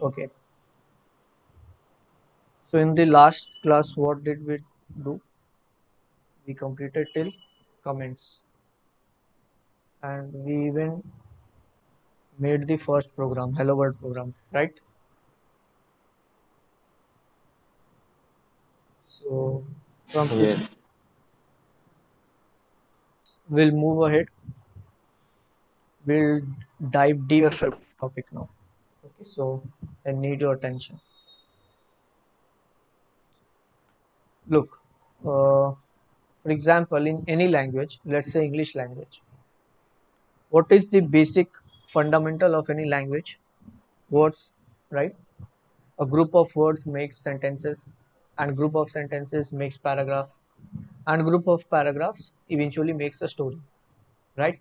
Okay. So in the last class, what did we do? We completed till comments, and we even made the first program, Hello World program, right? So from today, Yes. we'll move ahead. We'll dive deep Yes, into sir. the topic now. Okay, so I need your attention. Look, for example, in any language, let's say English language, what is the basic fundamental of any language? Words, right? A group of words makes sentences, and group of sentences makes paragraph, and group of paragraphs eventually makes a story, right?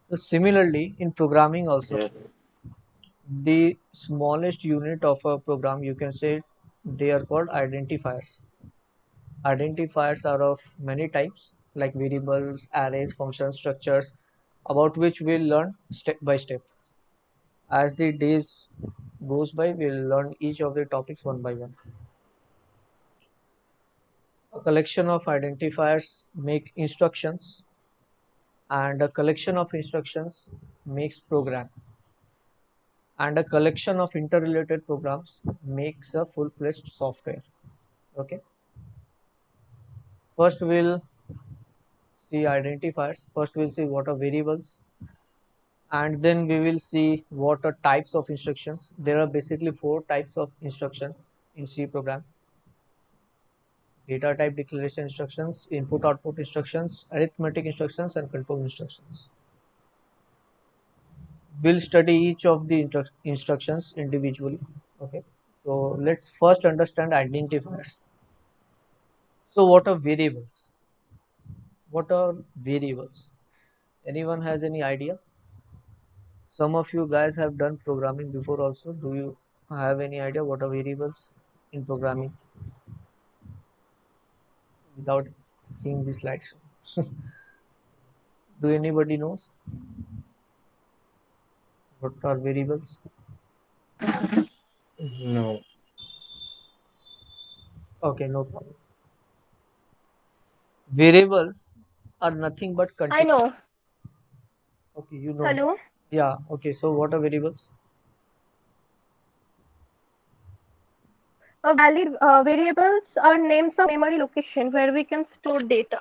So similarly, in programming also, Yes. the smallest unit of a program, you can say they are called identifiers. Identifiers are of many types like variables, arrays, functions, structures, about which we'll learn step by step. As the days goes by, we'll learn each of the topics one by one. A collection of identifiers make instructions, and a collection of instructions makes program, and a collection of interrelated programs makes a full-fledged software. Okay. First we'll see identifiers. First we'll see what are variables, and then we will see what are types of instructions. There are basically four types of instructions in C program: data type declaration instructions, input output instructions, arithmetic instructions, and control instructions. We'll study each of the instructions individually. Okay, so let's first understand identifiers. So what are variables? What are variables? Anyone has any idea? Some of you guys have done programming before also. Do you have any idea what are variables in programming without seeing the slides? Do anybody knows what are variables? No. Okay, no problem. Variables are nothing but I contain. know. Okay, you know. Hello. Yeah, okay. So what are variables? Valid variables are names of memory location where we can store data.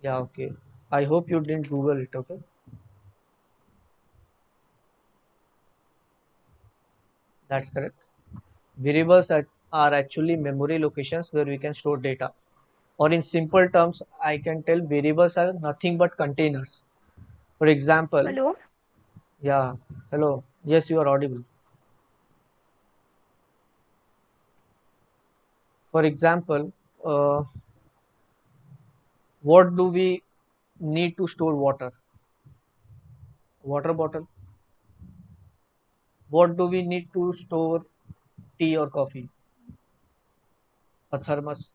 Yeah, okay. I hope you didn't Google it, okay? That's correct. Variables are actually memory locations where we can store data. Or in simple terms, I can tell variables are nothing but containers. For example, Hello. yeah, hello. Yes, you are audible. For example, uh, what do we need to store water? Water bottle. What do we need to store tea or coffee? A thermos.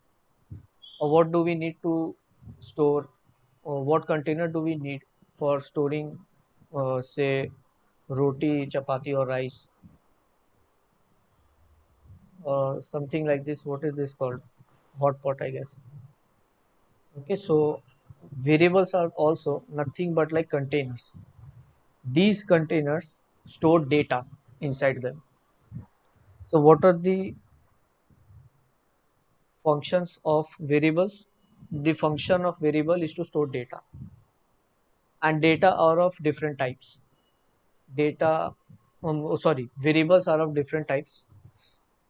Or what do we need to store? Or what container do we need for storing, say, roti, chapati, or rice? Something like this. What is this called? Hot pot, I guess. Okay, so variables are also nothing but like containers. These containers store data inside them. So what are the functions of variables? The function of variable is to store data, and data are of different types. Data, sorry, variables are of different types.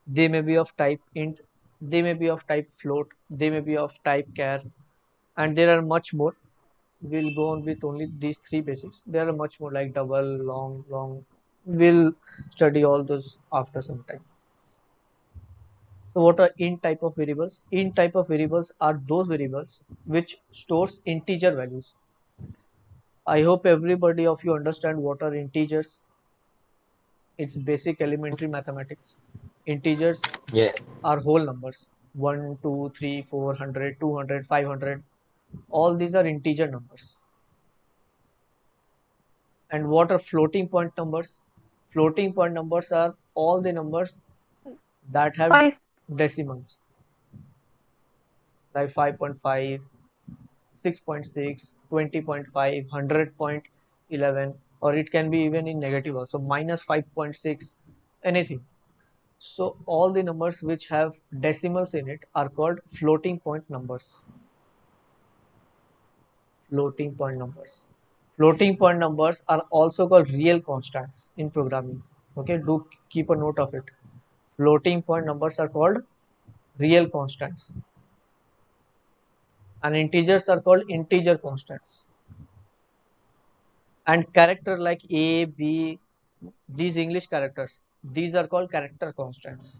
They may be of type int, they may be of type float, they may be of type char, and there are much more. We'll go on with only these three basics. There are much more like double, long. We'll study all those after some time. So what are int type of variables? Int type of variables are those variables which stores integer values. I hope everybody of you understand what are integers. It's basic elementary mathematics. Integers Yes. are whole numbers. 1, 2, 3, 400, 200, 500. All these are integer numbers. And what are floating point numbers? Floating point numbers are all the numbers that have Five. decimals, like 5.5, 6.6, 20.5, 100.11, or it can be even in negative also, minus 5.6, anything. So all the numbers which have decimals in it are called floating point numbers. Floating point numbers. Floating point numbers are also called real constants in programming. Okay, do keep a note of it. Floating point numbers are called real constants, and integers are called integer constants. And character like A, B, these English characters, these are called character constants.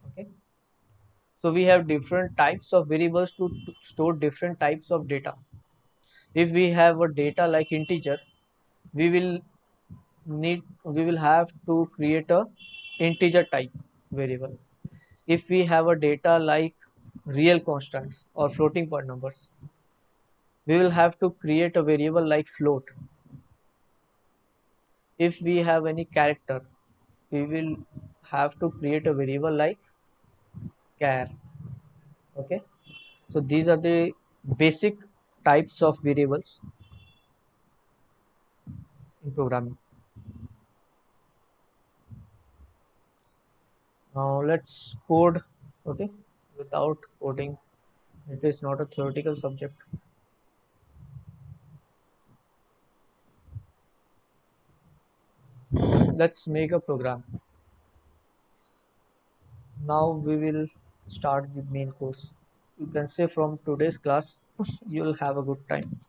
Okay, so we have different types of variables to store different types of data. If we have a data like integer, we will we will have to create a integer type variable. If we have a data like real constants or floating point numbers, we will have to create a variable like float. If we have any character, we will have to create a variable like char. Okay, so these are the basic types of variables in programming. Now let's code. Okay, without coding, it is not a theoretical subject. Let's make a program. Now we will start the main course. You can say from today's class, you'll have a good time.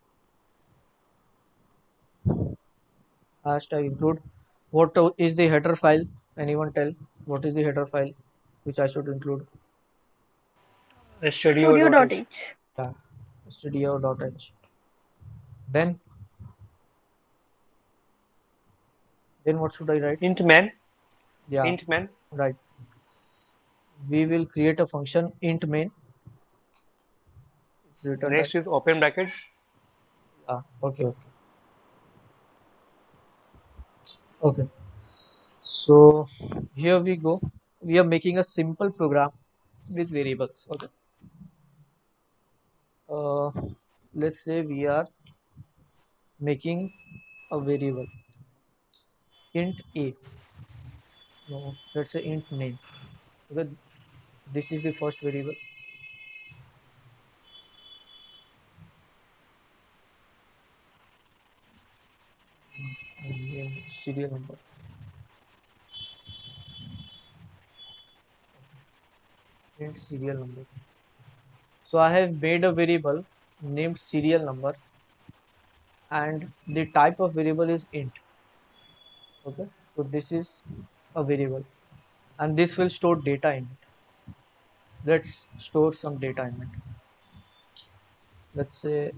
Hashtag include. What is the header file? Anyone tell what is the header file which I should include? Studio.h. Studio.h. Yeah, studio.h. Then what should I write? Int man. Yeah, Int man. right. We will create a function int main. It's written like, Next is open bracket. yeah, okay, okay, okay. So here we go. We are making a simple program with variables. Okay. Uh, let's say we are making a variable int a. No, let's say int name. Okay, this is the first variable. Name serial number. Int serial number. So I have made a variable named serial number, and the type of variable is int. Okay, so this is a variable, and this will store data in it. Let's store some data in it. Let's say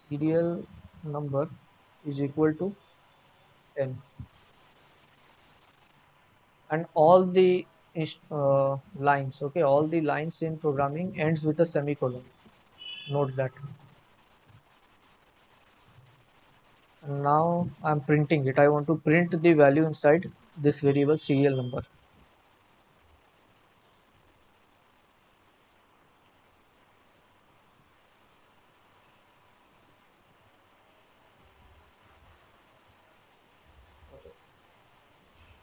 serial number is equal to 10, and all the lines, okay, all the lines in programming ends with a semicolon. Note that. And now I'm printing it. I want to print the value inside this variable serial number.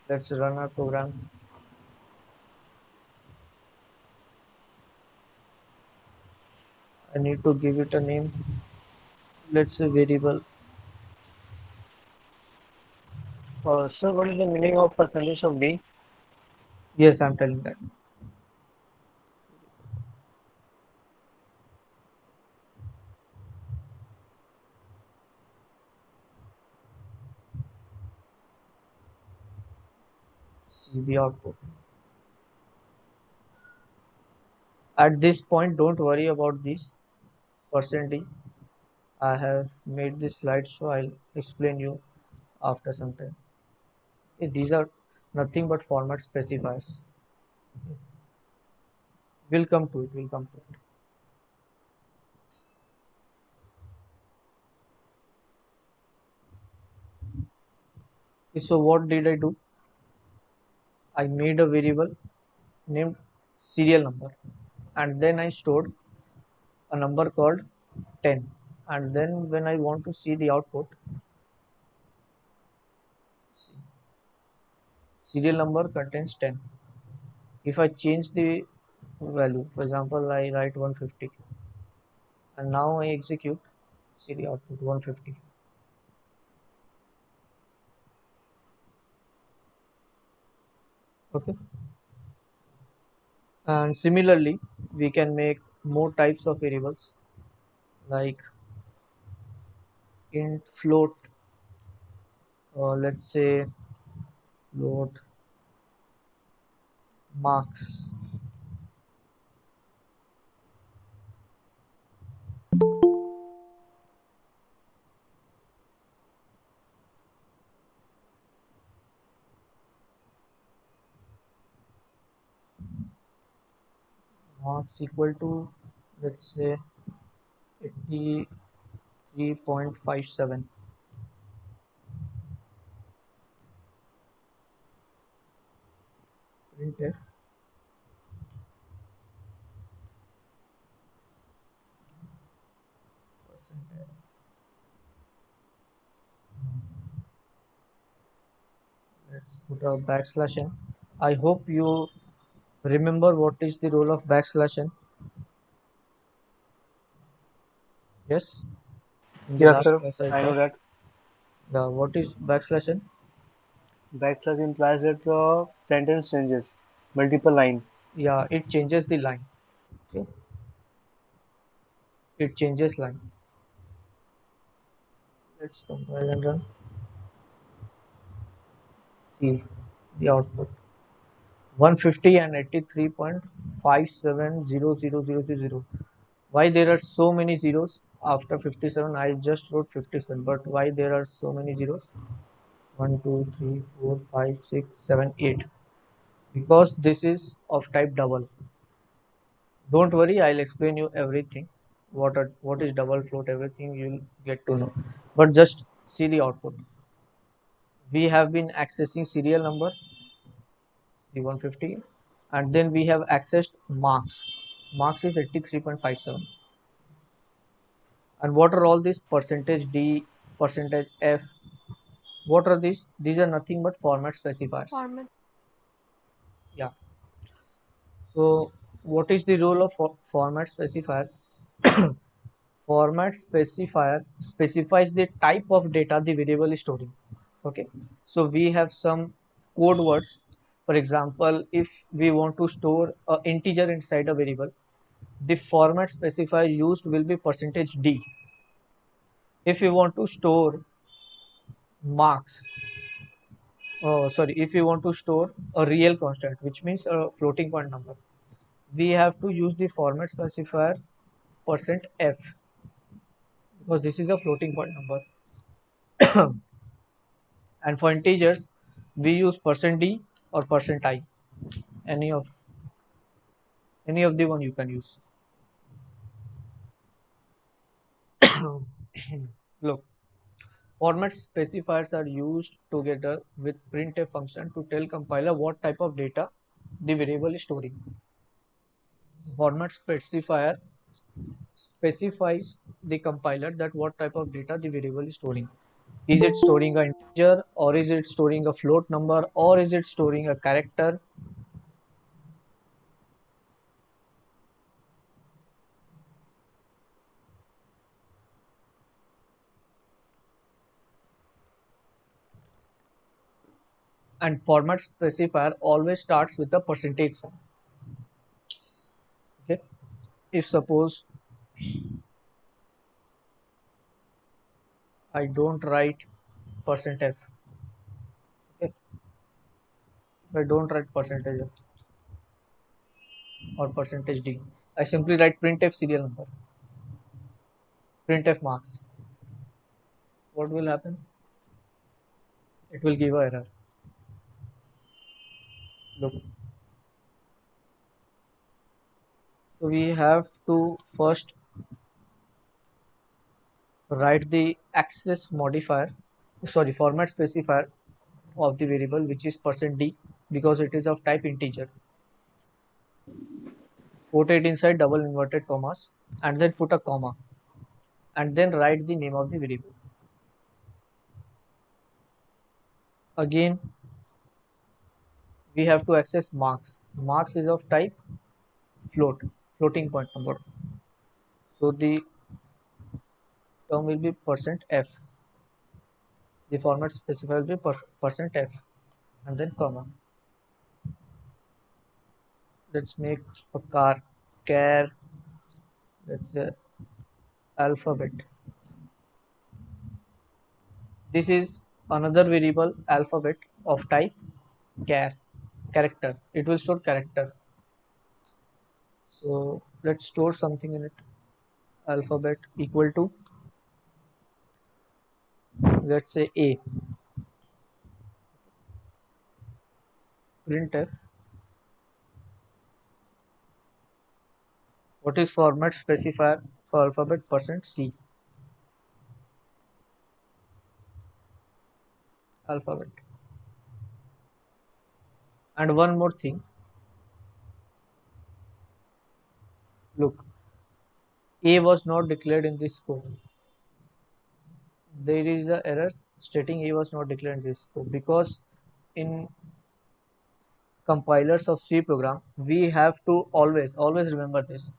Let's run our program. I need to give it a name. Let's say variable. So what is the meaning of percentage of D? Yes, I'm telling that. CB output. At this point, don't worry about this percentage. I have made this slide, so I'll explain you after some time. These are nothing but format specifiers. We'll come to it. We'll come to it. So what did I do? I made a variable named serial number, and then I stored a number called 10, and then when I want to see the output, serial number contains 10. If I change the value, for example, I write 150, and now I execute, see the output 150. Okay, and similarly we can make more types of variables like int, float, or let's say float marks. Marks equal to, let's say, 83.57. Printf percentage. Let's put a backslash n. I hope you remember what is the role of backslash n. Yes, in the Yes, last sir. class I I know taught. that. The what is backslash n? Backslash implies that the sentence changes multiple line. Yeah, it changes the line. Okay, it changes line. Let's compile and run. See the output. 150 and 83.570000. Why there are so many zeros after 57? I just wrote 57, but why there are so many zeros? 1, 2, 3, 4, 5, 6, 7, 8. Because this is of type double. Don't worry, I'll explain you everything. What is double float, everything you'll get to know. But just see the output. We have been accessing serial number C150, and then we have accessed marks. Marks is 83.57. And what are all these? Percentage D, percentage F. What are these? These are nothing but format specifiers. Format. Yeah. So what is the role of format specifier? Format specifier specifies the type of data the variable is storing. Okay. So we have some code words. For example, if we want to store an integer inside a variable, the format specifier used will be percentage %d. If we want to store marks, if we want to store a real constant, which means a floating point number, we have to use the format specifier %f, because this is a floating point number. And for integers we use %d or %i, any of the one you can use. Look, format specifiers are used together with printf function to tell compiler what type of data the variable is storing. Format specifier specifies the compiler that what type of data the variable is storing. Is it storing an integer, or is it storing a float number, or is it storing a character? And format specifier always starts with a percentage sign. Okay, if suppose I don't write %f, okay, if I don't write percentage f or %d, I simply write printf serial number, printf marks. What will happen? It will give a error. Look, so we have to first write the access modifier, sorry, format specifier of the variable, which is %d, because it is of type integer. Put it inside double inverted commas and then put a comma and then write the name of the variable. Again, we have to access marks. Marks is of type floating point number. So the term will be %f. The format specifier will be %f and then comma. Let's make a char, let's say alphabet. This is another variable alphabet of type char, character. It will store character. So let's store something in it. Alphabet equal to, let's say A. Printf. What is format specifier for alphabet? %c. Alphabet. And one more thing. Look, A was not declared in this scope. There is a error stating A was not declared in this scope because in compilers of C program we have to always remember this.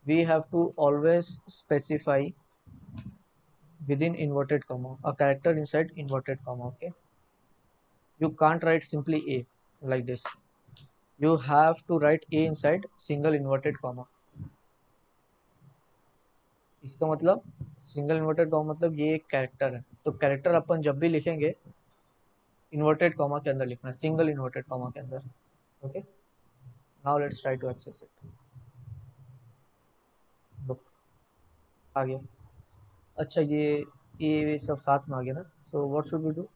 We have to always specify within inverted comma a character inside inverted comma. Okay, you can't write simply A like this. You have to write A inside single inverted comma. इसका मतलब single inverted comma मतलब ये एक character है, तो character अपन जब भी लिखेंगे इन्वर्टेड कॉमा के अंदर लिखना है, सिंगल इन्वर्टेड कॉमा के अंदर. Okay, now let's try to access it. Look, आ गया. अच्छा, ये सब साथ में आ गया ना. So what should we do?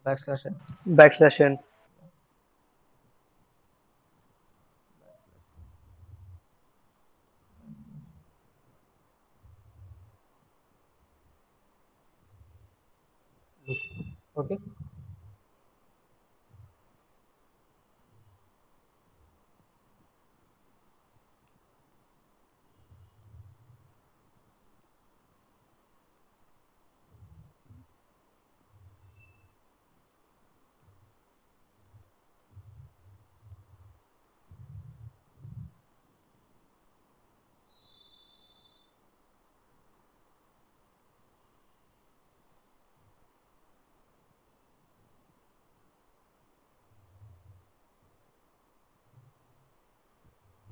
Backslash n. Backslash n. Okay,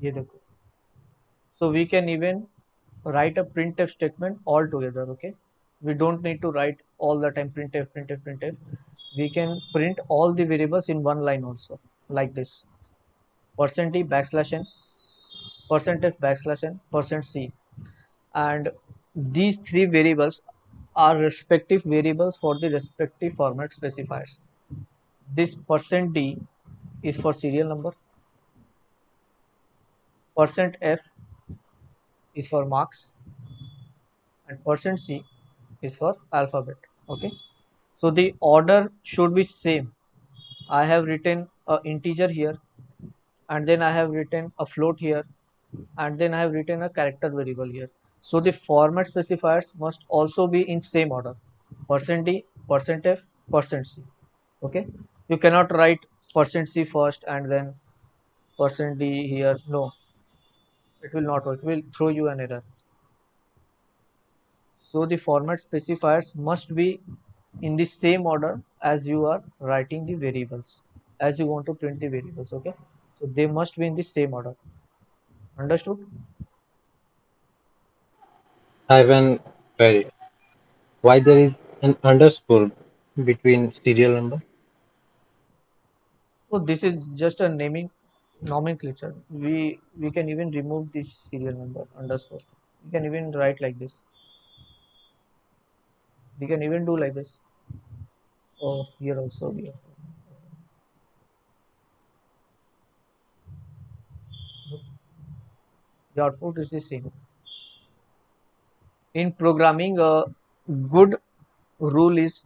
ये देखो. So we can even write a printf statement all together. Okay, we don't need to write all the time printf. We can print all the variables in one line also, like this: %d backslash n, %f backslash n, %c. And these three variables are respective variables for the respective format specifiers. This %d is for serial number, %f is for marks, and %c is for alphabet. Okay, so the order should be same. I have written a integer here, and then I have written a float here, and then I have written a character variable here. So the format specifiers must also be in same order: %d, %f, %c. Okay, you cannot write %c first and then %d here. No, it will not work. It will throw you an error. So the format specifiers must be in the same order as you are writing the variables, as you want to print the variables. Okay, so they must be in the same order. Understood? I have an query. Why there is an underscore between serial number? So this is just a naming nomenclature. We can even remove this serial number underscore. We can even write like this. We can even do like this. Oh, here also we have. The output is the same. In programming, a good rule is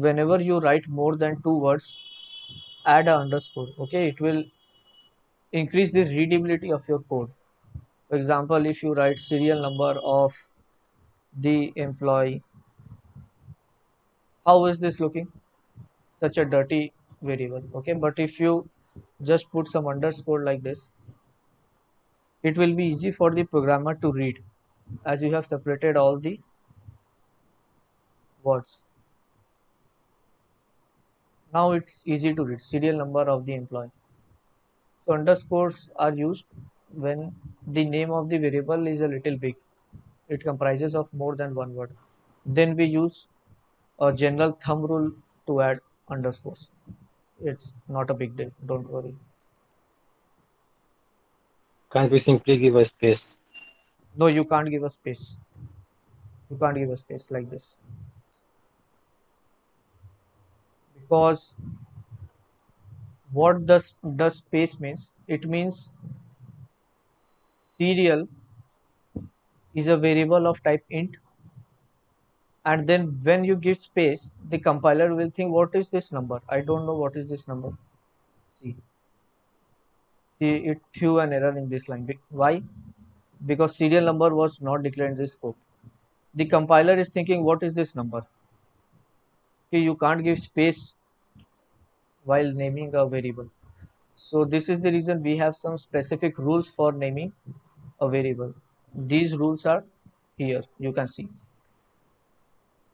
whenever you write more than two words, add a underscore. Okay, it will increase the readability of your code. For example, if you write serial number of the employee, how is this looking? Such a dirty variable. Okay, but if you just put some underscore like this, it will be easy for the programmer to read, as you have separated all the words. Now it's easy to read serial number of the employee. So underscores are used when the name of the variable is a little big. It comprises of more than one word. Then we use a general thumb rule to add underscores. It's not a big deal, don't worry. Can't we simply give a space? No, you can't give a space. You can't give a space like this. Because what does space means? It means serial is a variable of type int, and then when you give space, the compiler will think, what is this number? I don't know what is this number. See, see, it threw an error in this line. Why? Because serial number was not declared in this scope. The compiler is thinking, what is this number? Okay, you can't give space while naming a variable. So this is the reason we have some specific rules for naming a variable. These rules are here, you can see.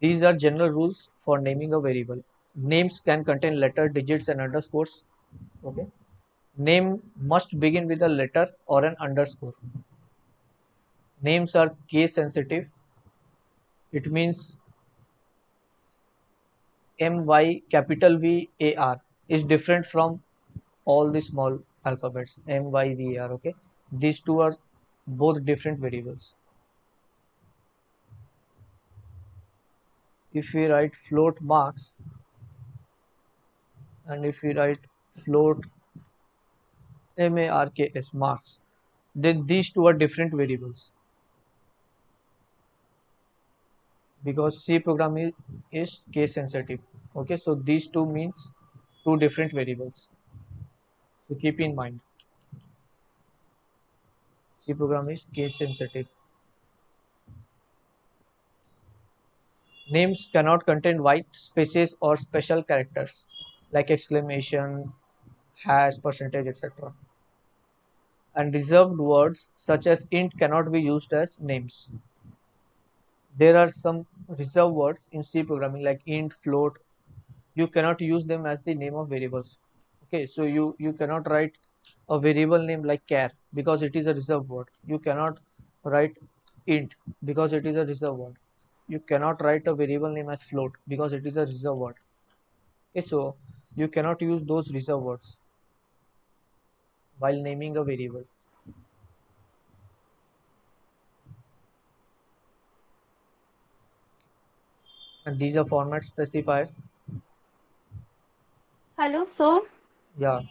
These are general rules for naming a variable. Names can contain letter, digits and underscores. Okay. Name must begin with a letter or an underscore. Names are case sensitive. It means capital V A R is different from all the small alphabets MYVAR. Okay, these two are both different variables. If we write float marks and if we write float MARKS marks, then these two are different variables, because C programming is case sensitive. Okay, so these two means two different variables. So keep in mind, C program is case sensitive. Names cannot contain white spaces or special characters like exclamation, hash, percentage, etc. And reserved words such as int cannot be used as names. There are some reserved words in C programming like int, float. You cannot use them as the name of variables. Okay, so you cannot write a variable name like char because it is a reserved word. You cannot write int because it is a reserved word. You cannot write a variable name as float because it is a reserved word. Okay, so you cannot use those reserved words while naming a variable. And these are format specifiers. Hello, so Yeah,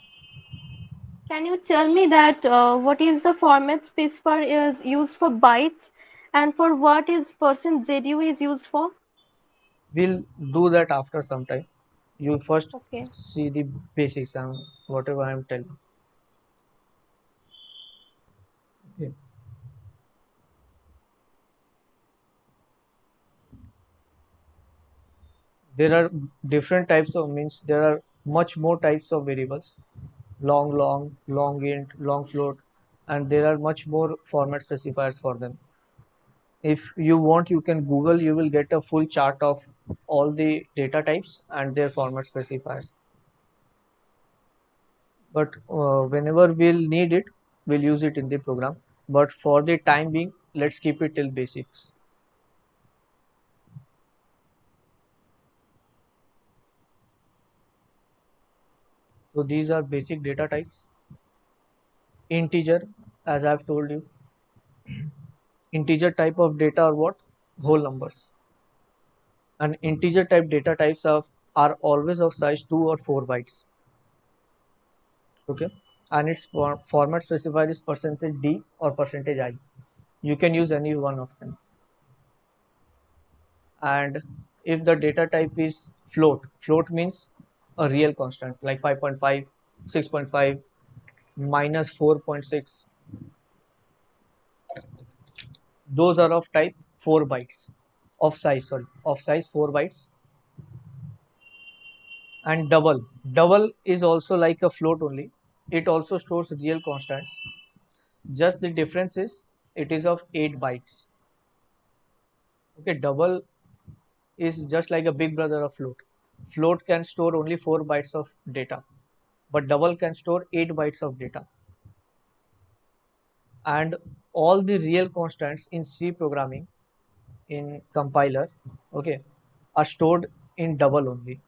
can you tell me that what is the format specifier is used for bytes and for what is %ZU is used for? we'll do that after some time. You first Okay. see the basics and whatever I am telling. Okay. There are different types of means there are much more types of variables, long int, long float, and there are much more format specifiers for them. If you want, you can Google, you will get a full chart of all the data types and their format specifiers. But whenever we'll need it, we'll use it in the program. But for the time being, let's keep it till basics. So these are basic data types. Integer, as I've told you, integer type of data are what? Whole numbers. And integer type data types are always of size 2 or 4 bytes. Okay, and its format specifier is %d or %i. You can use any one of them. And if the data type is Float means a real constant like 5.5, 6.5, minus 4.6. Those are of type 4 bytes of size, sorry, of size 4 bytes. And double is also like a float only. It also stores real constants. Just the difference is it is of 8 bytes. Okay, double is just like a big brother of float. Float can store only 4 bytes of data, but double can store 8 bytes of data. And all the real constants in C programming in compiler, okay, are stored in double only.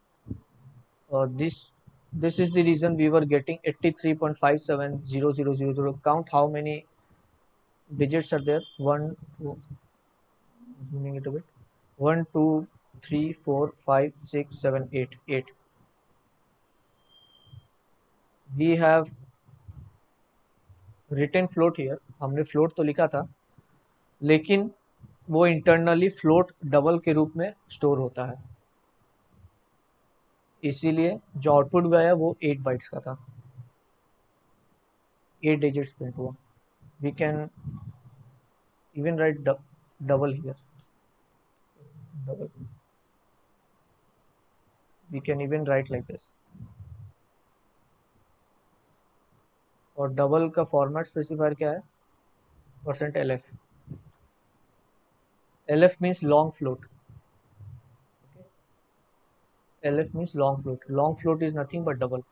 This is the reason we were getting 83.570000. Count how many digits are there. Zooming it a bit. 1 2 3 4 5 6 7 8 8. We have written float here. हमने float तो लिखा था, लेकिन वो internally float double के रूप में store होता है, इसीलिए जो आउटपुट भी आया वो 8 बाइट्स का था, 8 डिजिट्स प्रिंट हुआ. We can even write double here. Double. We can even write like this. और डबल का फॉर्मेट स्पेसिफायर क्या है? %lf. lf means long float. Okay. lf means long float. Long float is nothing but double.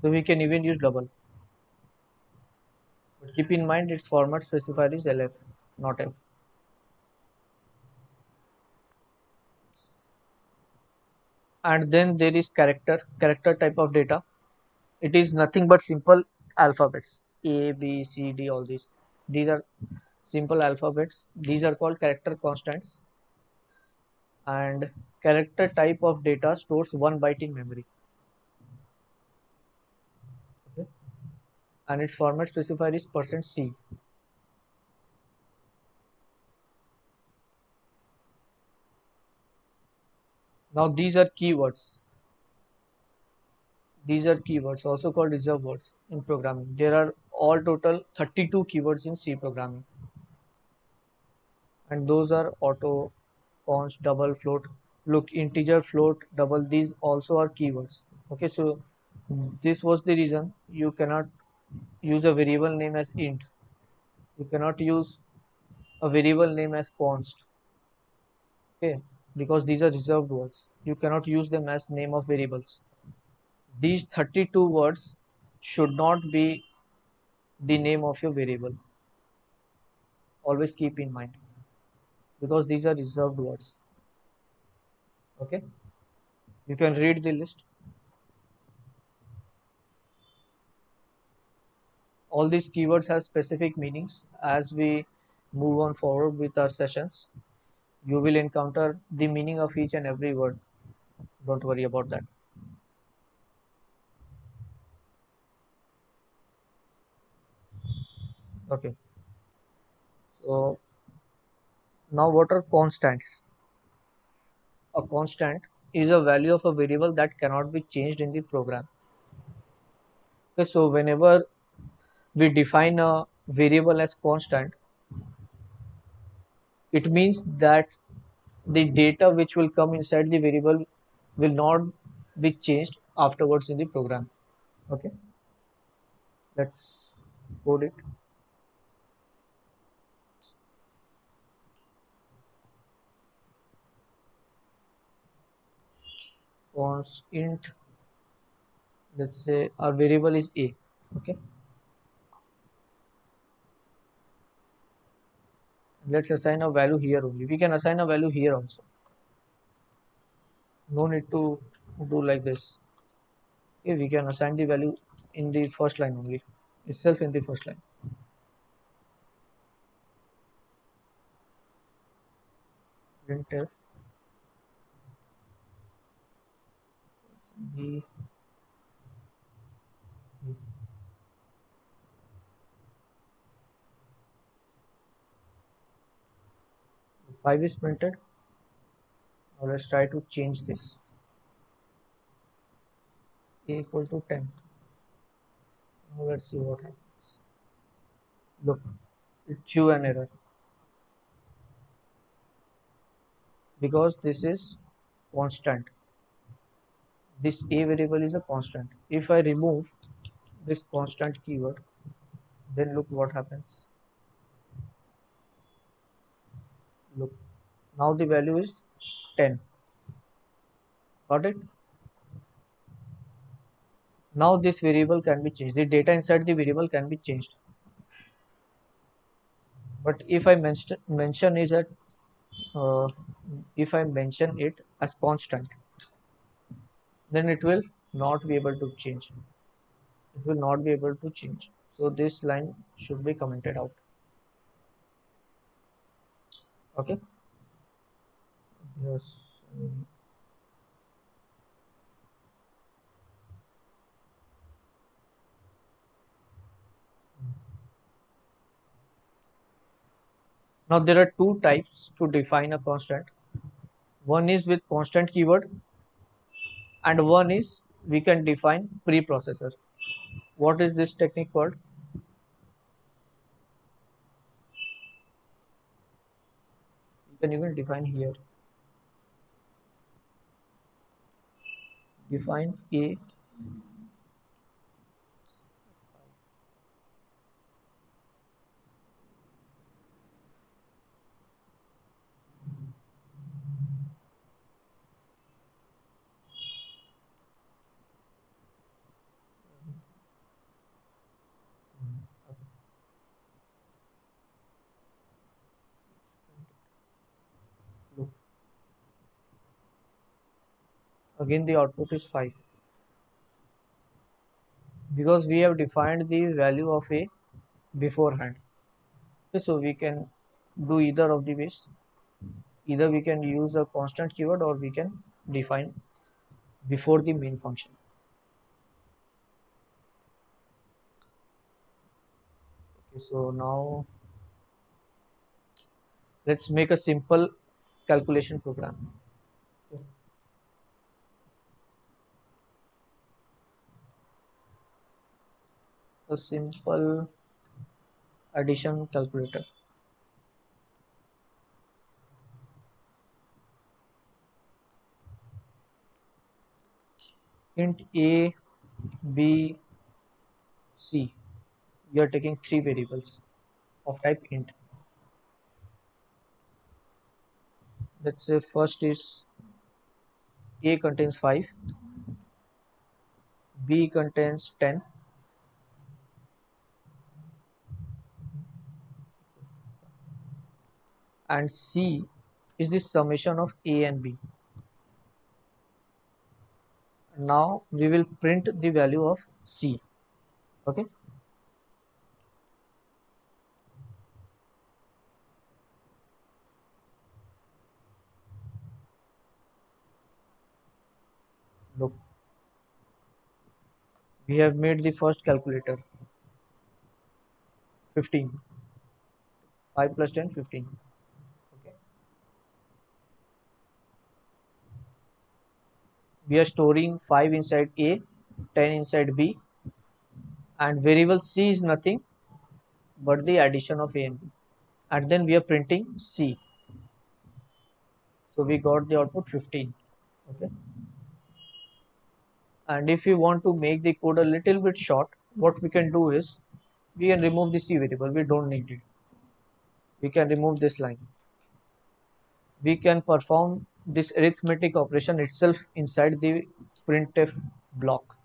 So we can even use double. But keep in mind its format specifier is lf, not f. And then there is character type of data. It is nothing but simple alphabets, A, B, C, D, all these. These are simple alphabets. These are called character constants. And character type of data stores 1 byte in memory. Okay. And its format specifier is %c. Now these are keywords. These are keywords, also called reserved words in programming. There are all total 32 keywords in C programming. And those are auto, const, double, float. Look, integer, float, double, these also are keywords. Okay, so this was the reason you cannot use a variable name as int. You cannot use a variable name as const. Okay, because these are reserved words. You cannot use them as name of variables. These 32 words should not be the name of your variable. Always keep in mind, because these are reserved words. Okay, you can read the list. All these keywords have specific meanings. As we move on forward with our sessions, you will encounter the meaning of each and every word. Don't worry about that. Okay, so now what are constants? A constant is a value of a variable that cannot be changed in the program. Okay, so whenever we define a variable as constant, it means that the data which will come inside the variable will not be changed afterwards in the program. Okay, let's code it. Const int, let's say our variable is a. Okay, let's assign a value here only. We can assign a value here also. No need to do like this. Okay, we can assign the value in the first line only, itself in the first line. Printf the 5 is printed. Now let's try to change this. A equal to 10. Now let's see what happens. Look, it threw an error because this is constant. This a variable is a constant. If I remove this constant keyword, then look what happens. Look, now the value is 10. Got it? Now this variable can be changed. The data inside the variable can be changed. But if I mention is at if I mention it as constant, then it will not be able to change. It will not be able to change. So this line should be commented out. Okay. Yes. Now there are two types to define a constant. One is with constant keyword, and one is we can define preprocessor. What is this technique called? You can even define here. Define a look. Again the output is 5 because we have defined the value of a beforehand. Okay, so we can do either of the ways. Either we can use a constant keyword or we can define before the main function. Okay, so now let's make a simple calculation program. A simple addition calculator. Int a, b, c. We are taking three variables of type int. Let's say first is a contains 5, b contains 10, and c is the summation of a and b. Now we will print the value of c. Okay. Look, we have made the first calculator 15. 5 plus 10, 15. Okay. We are storing 5 inside a, 10 inside b, and variable c is nothing but the addition of a and b. And then we are printing c. So we got the output 15. Okay. And if we want to make the code a little bit short, what we can do is we can remove the c variable. We don't need it. We can remove this line. We can perform this arithmetic operation itself inside the printf block.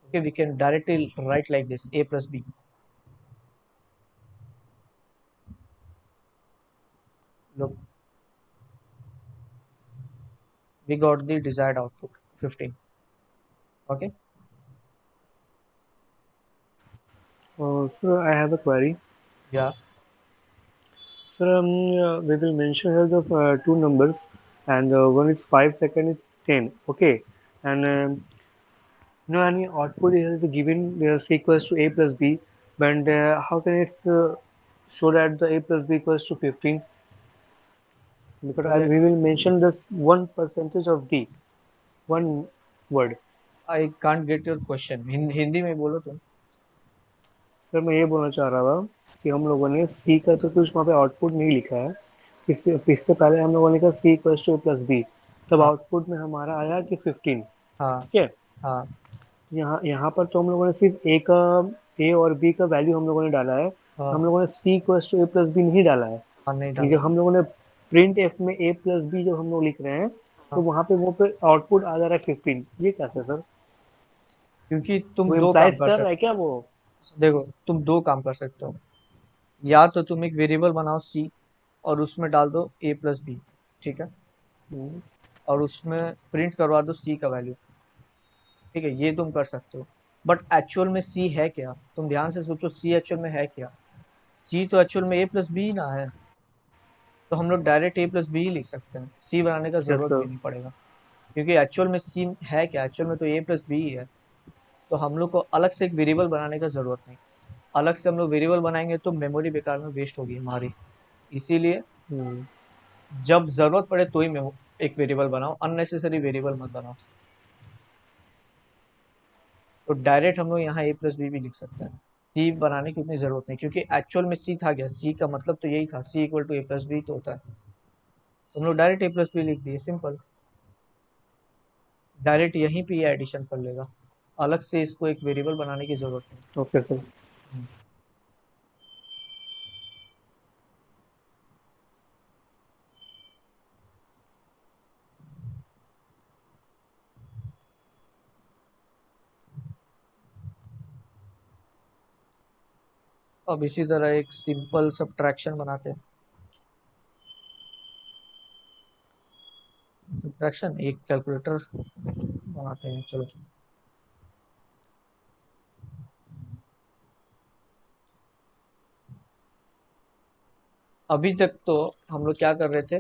Okay, we can directly write like this: a plus b. Look, we got the desired output 15. Okay. So I have a query. Yeah, So we will mention here the two numbers, and one is 5, second is 10. Okay, and any output is given equals to a plus b, but how can it show that the a plus b equals to 15? Because अरे we will mention this 1% of b, one word. I can't get your question, Hindi में बोलो तुम। Sir मैं ये बोलना चाह रहा था कि हम लोगों ने सी का तो कुछ वहाँ पे आउटपुट नहीं लिखा है। इससे पहले हम लोगों ने कहा सी इक्वल्स टू प्लस बी, तब हाँ आउटपुट में हमारा आया कि 15। हाँ ठीक है, हाँ यहाँ यहाँ पर तो हम लोगों ने सिर्फ ए का, ए और बी का वैल्यू हम लोगों ने डाला है। हाँ हम लोगों ने C equals to A plus B नहीं डाला है। हाँ, नहीं ये जो डाला। हम लोगों ने प्रिंट एफ में ए प्लस बी जब हम लोग लिख रहे हैं, तो हाँ, वहाँ पे वो पे आउटपुट आ जा रहा है 15। ये कैसे सर? क्योंकि तुम वो दो काम इम्प्लाइज कर कर रहा है सकते क्या वो? हो, देखो तुम दो काम कर सकते हो। या तो तुम एक वेरिएबल बनाओ सी और उसमें डाल दो ए प्लस बी, ठीक है, हम्म, और उसमें प्रिंट करवा दो सी का वैल्यू, ठीक है, ये तुम कर सकते हो। बट एक्चुअल में सी है क्या, तुम ध्यान से सोचो, सी एक्चुअल में है क्या। सी तो एक्चुअल में ए प्लस बी ना है, तो हम लोग डायरेक्ट ए प्लस बी ही लिख सकते हैं, सी बनाने का यस जरूरत सर। भी नहीं पड़ेगा। क्योंकि एक्चुअल में सी है क्या, एक्चुअल में तो ए प्लस बी ही है। तो हम लोग को अलग से एक वेरिएबल बनाने का जरूरत नहीं। अलग से हम लोग वेरिएबल बनाएंगे तो मेमोरी बेकार में वेस्ट होगी हमारी। इसीलिए हम्म, जब जरूरत पड़े तो ही एक वेरिएबल बनाओ, अननेसेसरी वेरिएबल मत बनाओ। तो डायरेक्ट हम लोग यहाँ ए प्लस बी भी लिख सकते हैं, सी बनाने की उतनी जरूरत नहीं, क्योंकि एक्चुअल में सी था क्या, सी का मतलब तो यही था, C equal to A plus B तो होता है। तो हम लोग डायरेक्ट ए प्लस बी लिख दिए, सिंपल। डायरेक्ट यहीं पे ये एडिशन कर लेगा, अलग से इसको एक वेरिएबल बनाने की जरूरत नहीं। Okay sir. हम्म। अब इसी तरह एक सिंपल सब्ट्रैक्शन बनाते हैं। सब्ट्रैक्शन एक कैलकुलेटर बनाते हैं, चलो। अभी तक तो हम लोग क्या कर रहे थे,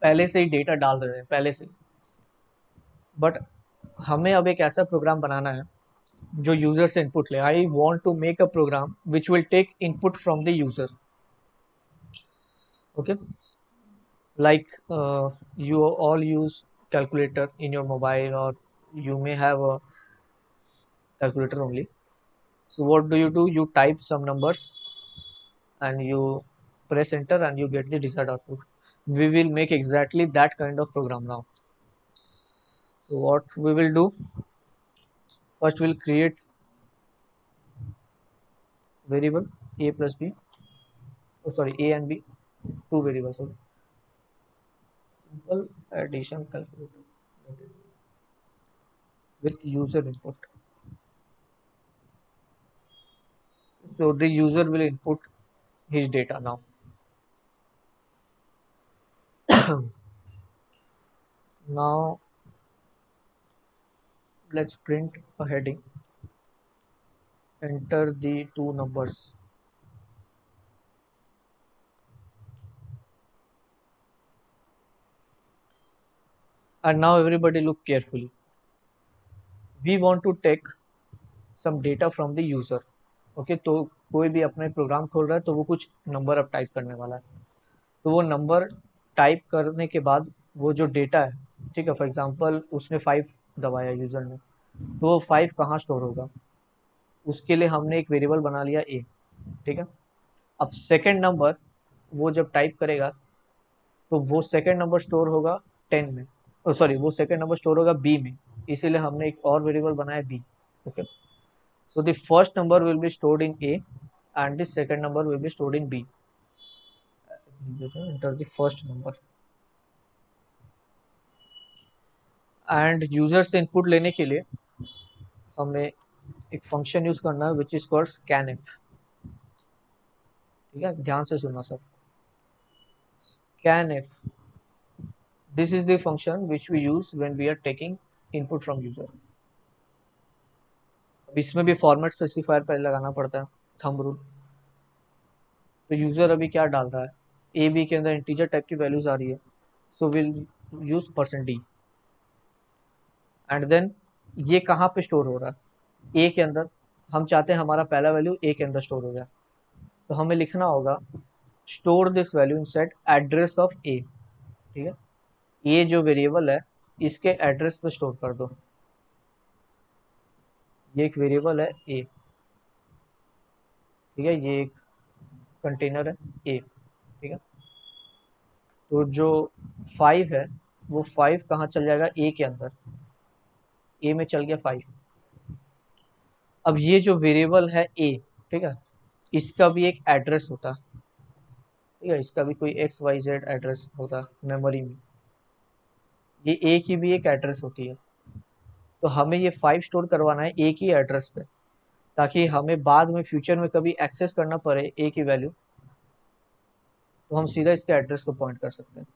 पहले से ही डेटा डाल रहे हैं पहले से। बट हमें अब एक ऐसा प्रोग्राम बनाना है जो यूजर से इनपुट ले। I want to make a program which will take input from the user. Okay, like you all use calculator in your mobile, or you may have a calculator only. So what do, you type some numbers and you press enter and you get the desired output. We will make exactly that kind of program now. So what we will do, first we'll create variable a plus b, oh sorry, a and b, two variables. So simple addition calculator with user input. So the user will input his data now. Now let's print a heading, enter the two numbers. And now everybody look carefully. We want to take some data from the user. Okay, तो कोई भी अपने programme खोल रहा है तो वो कुछ नंबर अब टाइप करने वाला है। तो वो नंबर टाइप करने के बाद वो जो डेटा है, ठीक है, फॉर एग्जांपल उसने 5 दबाया यूजर ने, तो वो 5 कहाँ स्टोर होगा, उसके लिए हमने एक वेरिएबल बना लिया ए, ठीक है। अब सेकंड नंबर वो जब टाइप करेगा तो वो सेकंड नंबर स्टोर होगा 10 में, सॉरी, वो सेकंड नंबर स्टोर होगा बी में, इसीलिए हमने एक और वेरिएबल बनाया b. Okay, so the first number will be stored in a and the second number will be stored in b. Enter the first number and user से input लेने के लिए हमें एक फंक्शन यूज करना है विच इज कॉल्ड scanf। ठीक है, ध्यान से सुनना सब। scanf, this is the function which we use when we are taking input from user। अब इसमें भी फॉर्मेट स्पेसिफायर पहले लगाना पड़ता है, थंब रूल। तो यूजर अभी क्या डाल रहा है, ए बी के अंदर इंटीजर टाइप की वैल्यूज आ रही है, so will use %d। And then ये कहाँ पे स्टोर हो रहा है, ए के अंदर। हम चाहते हैं हमारा पहला वैल्यू ए के अंदर स्टोर हो जाए, तो हमें लिखना होगा store this value in set address of A. ठीक है, ये जो वेरिएबल है इसके एड्रेस पे स्टोर कर दो। ये एक वेरिएबल है ए, ठीक है, ये एक कंटेनर है ए। ठीक है, तो जो 5 है वो 5 कहाँ चल जाएगा, ए के अंदर। ए में चल गया 5। अब ये जो वेरिएबल है ए, ठीक है, इसका भी एक एड्रेस होता है। ठीक है, इसका भी कोई XYZ एड्रेस होता है मेमोरी में। ये ए की भी एक एड्रेस होती है, तो हमें ये 5 स्टोर करवाना है ए की एड्रेस पे, ताकि हमें बाद में फ्यूचर में कभी एक्सेस करना पड़े ए की वैल्यू, तो हम सीधा इसके एड्रेस को पॉइंट कर सकते हैं।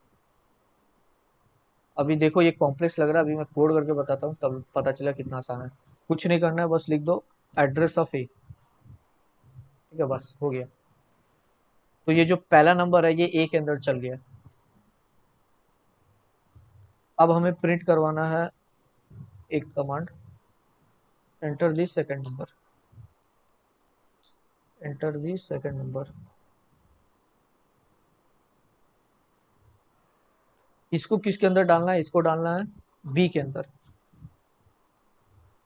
अभी देखो ये कॉम्प्लेक्स लग रहा है, अभी मैं कोड करके बताता हूँ तब पता चला कितना आसान है। कुछ नहीं करना है, बस लिख दो एड्रेस ऑफ ए। ठीक है, बस हो गया। तो ये जो पहला नंबर है ये ए के अंदर चल गया। अब हमें प्रिंट करवाना है एक command, enter the second number, enter the second number. इसको किसके अंदर डालना है, इसको डालना है बी के अंदर।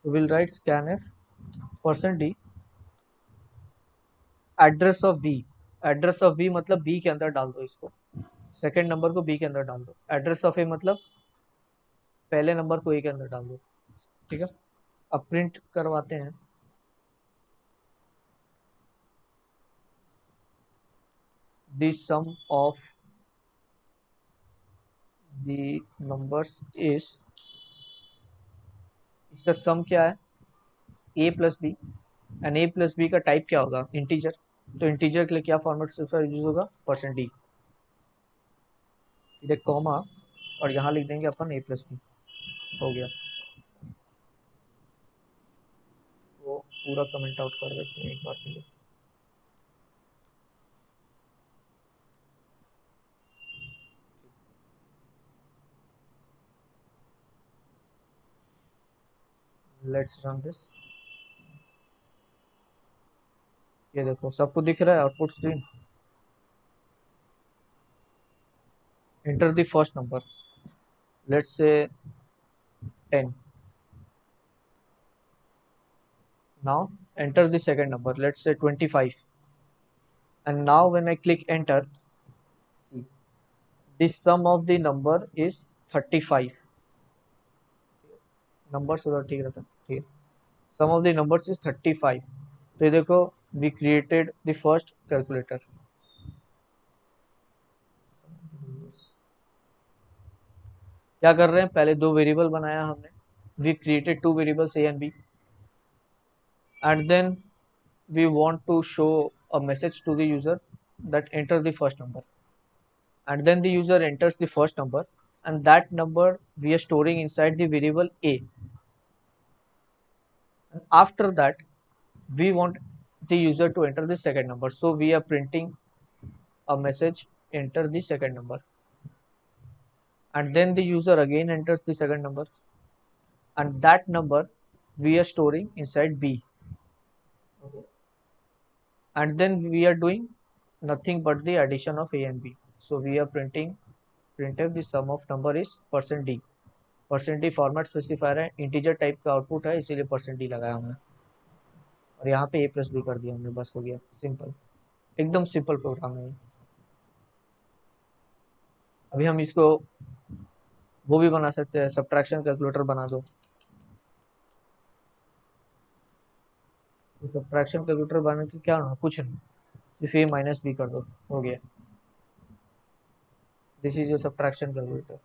Will write scanf %d address of B. Address of B मतलब बी के अंदर डाल दो इसको, सेकंड नंबर को बी के अंदर डाल दो। एड्रेस ऑफ ए मतलब पहले नंबर को ए के अंदर डाल दो। ठीक है, अब प्रिंट करवाते हैं the sum of the numbers is, इसका सम क्या है, A plus B. And A plus B का टाइप क्या होगा, इंटीजर। तो इंटीजर के लिए क्या फॉर्मेट यूज होगा, %d। इधर कॉमा और यहाँ लिख देंगे अपन ए प्लस बी। हो गया, वो पूरा कमेंट आउट कर देते हैं एक बार के लिए। Let's run this. ये देखो सबको दिख रहा है output screen. Enter the first number, let's say 10। now enter the second number, let's say 25, and now when I click enter, see the sum of the number is 35। Number उधर ठीक रहता है, ठीक है, sum of the numbers is 35। तो ये देखो we created the first calculator. क्या कर रहे हैं, पहले दो वेरिएबल बनाया हमने, we created two variables a and b, and then we want to show a message to the user that enter the first number, and then the user enters the first number, and that number we are storing inside the variable a, and after that we want the user to enter the second number, so we are printing a message enter the second number, and then the user again enters the second number, and that number we are storing inside b. Okay. And then we are doing nothing but the addition of a and b, so we are printing printf the sum of number is %d। %d format specifier है, integer type का output है, इसीलिए %d लगाया हमने, और यहाँ पे a plus B कर दिया हमने, बस हो गया, सिंपल, एकदम सिंपल प्रोग्राम है। अभी हम इसको वो भी बना सकते हैं, सब्ट्रैक्शन कैलकुलेटर बना दो। तो सब्ट्रैक्शन कैलकुलेटर बनाने के क्या होना, कुछ नहीं, सिर्फ a माइनस बी कर दो, हो गया। This is your subtraction calculator.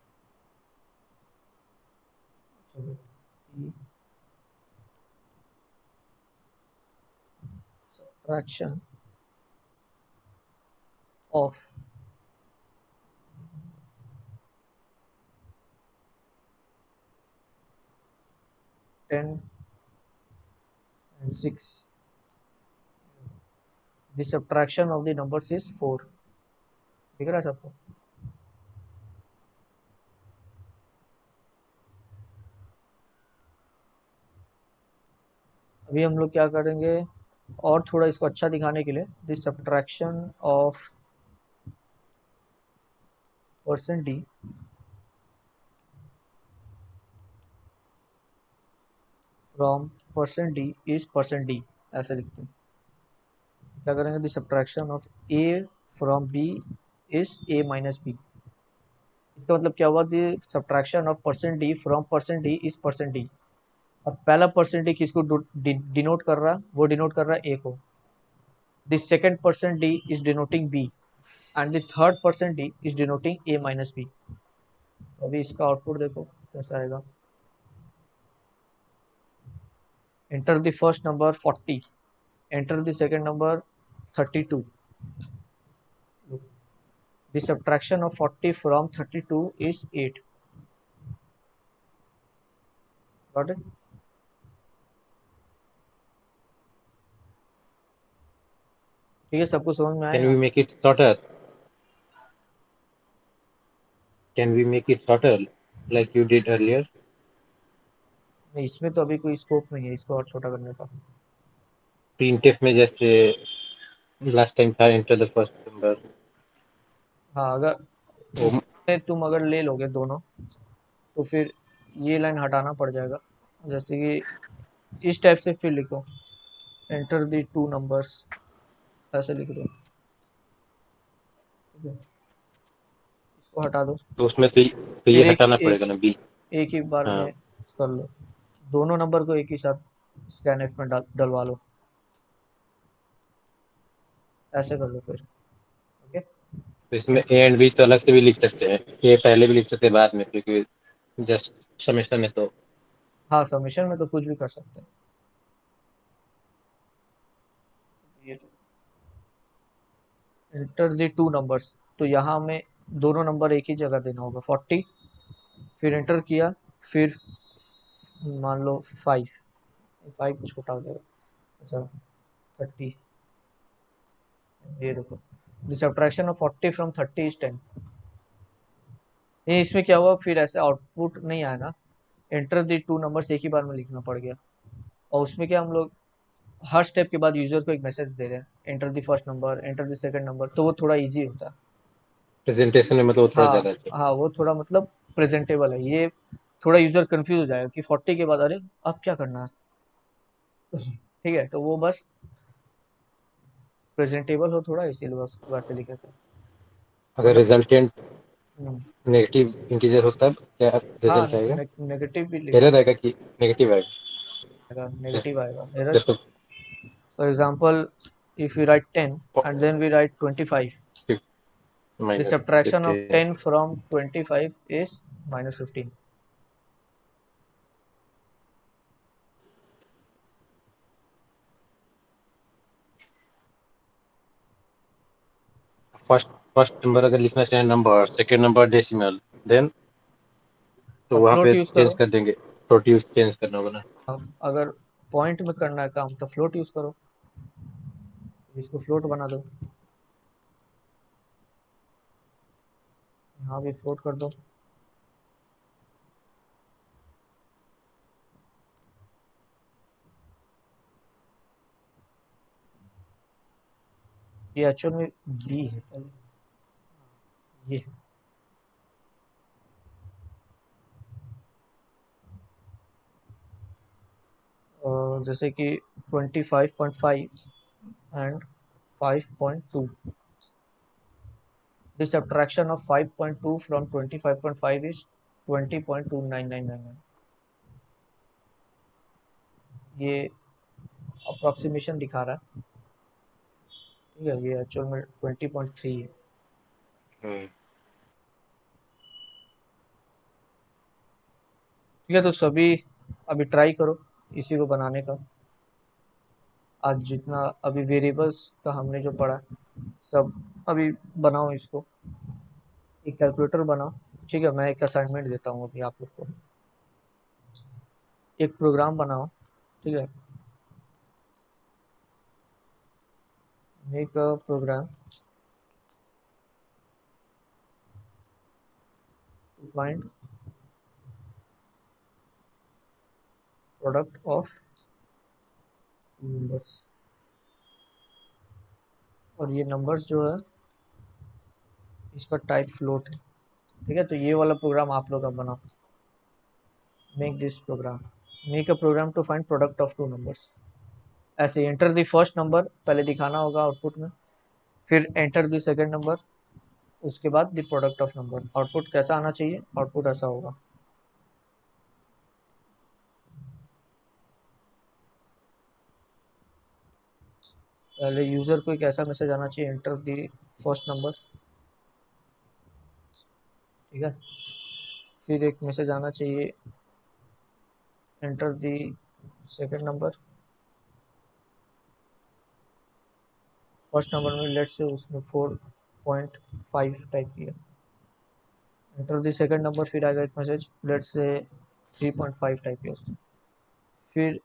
Subtraction of 10 and 6. The subtraction of the numbers is 4. दिख रहा है सबको? अभी हम लोग क्या करेंगे, और थोड़ा इसको अच्छा दिखाने के लिए, the subtraction of percent d from percent d is percent d, ऐसे लिखते हैं। क्या करेंगे, the subtraction of a from b is a minus b. इसका मतलब क्या हुआ, the subtraction of percent d from percent d is percent d. और पहला परसेंट डी किसको डिनोट कर रहा है, वो डिनोट कर रहा है ए को। The second percent d is denoting b and the third percent d is denoting a minus b. अभी इसका आउटपुट देखो कैसा आएगा। Enter the first number 40, enter the second number 32। The subtraction of 40 from 32 is 8. Got it? ठीक है, सबको समझ में आया Can यहाँ we तक? make it shorter? Can we make it shorter like you did earlier? नहीं, इसमें तो अभी कोई स्कोप नहीं है इसको और छोटा करने का। Printf में जैसे last time था enter the first number. हाँ, अगर वो इसमें तुम अगर ले लोगे दोनों, तो फिर ये लाइन हटाना पड़ जाएगा। जैसे कि इस टाइप से फिर लिखो, एंटर द टू नंबर्स, ऐसे लिख दो। ठीक है, इसको हटा दो। तो उसमें तो ये फिर एक हटाना एक पड़ेगा ना बी। एक ही बार हाँ, में कर लो, दोनों नंबर को एक ही साथ स्कैनफ में डलवा लो, ऐसे कर लो फिर। ओके। तो इसमें ए एंड बी तो अलग से भी लिख सकते हैं, ए पहले भी लिख सकते हैं बाद में, क्योंकि जस्ट समेशन में तो हाँ, समेशन में तो कुछ भी कर सकते हैं। ये एंटर द टू नंबर्स, तो यहाँ हमें दोनों नंबर एक ही जगह देना होगा, 40, फिर एंटर किया, फिर मान लो 5, 5 छोटा हो जाएगा, अच्छा 30। ये देखो, the subtraction of 40 from 30 is 10। ये इसमें क्या हुआ, फिर ऐसे आउटपुट नहीं आया ना, एंटर द टू नंबर्स एक ही बार में लिखना पड़ गया। और उसमें क्या, हम लोग हर स्टेप के बाद यूजर को एक मैसेज दे रहे हैं, enter the first number, enter the second number, तो वो थोड़ा इजी होता है। प्रेजेंटेशन में मतलब थोड़ा हाँ ज्यादा अच्छा। हाँ, वो थोड़ा मतलब प्रेजेंटेबल है। ये थोड़ा यूजर कंफ्यूज हो जाएगा कि 40 के बाद अरे अब क्या करना है। ठीक है, तो वो बस प्रेजेंटेबल हो थोड़ा, इसीलिए बस वैसे लिखे थे। अगर वरना रिजल्टेंट हम्म, नेगेटिव इंटीजर हो तब क्या हाँ, रिजल्ट आएगा? नेगेटिव भी लिख एरर आएगा कि नेगेटिव आएगा? सकता, जस्ट नेगेटिव आएगा error. Just for example, if we write 10 and then we write 25, the minus subtraction of 15। 10 from 25 is minus 15। First first number अगर लिखना चाहे नंबर, सेकेंड नंबर डेसिमल, देन तो और वहाँ फ्लोट पे यूज चेंज करो। कर देंगे, प्रोड्यूस चेंज करना होगा ना। अब अगर पॉइंट में करना है काम तो फ्लोट यूज करो, इसको फ्लोट बना दो, यहाँ भी फ्लोट कर दो। ये एक्चुअल में बी है पहले, ये जैसे कि 25.5 and 5.2, the subtraction of 5.2 from 25.5 is 20.29999। ये अप्रोक्सीमेशन दिखा रहा है, ठीक है, ये एक्चुअल में 20.3 है। ठीक है, तो सभी अभी ट्राई करो इसी को बनाने का। आज जितना अभी वेरिएबल्स का हमने जो पढ़ा, सब अभी बनाओ इसको, एक कैलकुलेटर बनाओ। ठीक है, मैं एक असाइनमेंट देता हूँ अभी आप लोग को, एक प्रोग्राम बनाओ। ठीक है, make a program to find product of numbers। और ये नंबर्स जो है इसका टाइप फ्लोट है, ठीक है। तो ये वाला प्रोग्राम आप लोग अब बनाओ। Make this program, make a program to find product of two numbers. ऐसे एंटर द फर्स्ट नंबर पहले दिखाना होगा आउटपुट में, फिर एंटर द सेकंड नंबर, उसके बाद the product of number. Output कैसा आना चाहिए? आउटपुट ऐसा होगा। पहले यूजर को एक ऐसा मैसेज आना चाहिए, एंटर द फर्स्ट नंबर, ठीक है। फिर एक मैसेज आना चाहिए, enter the second number. First number में लेट्स से उसने 4.5 टाइप किया, एंटर द सेकंड नंबर, फिर आएगा एक मैसेज लेट्स से 3.5 टाइप किया उसने। फिर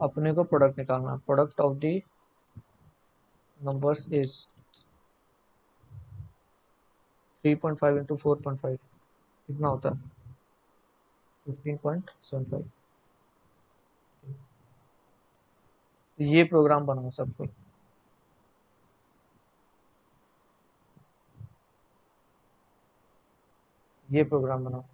अपने को प्रोडक्ट निकालना, product of the numbers is 3.5 into 4.5 कितना होता है? 15.75। तो ये प्रोग्राम बनाओ सबको, ये प्रोग्राम बनाओ।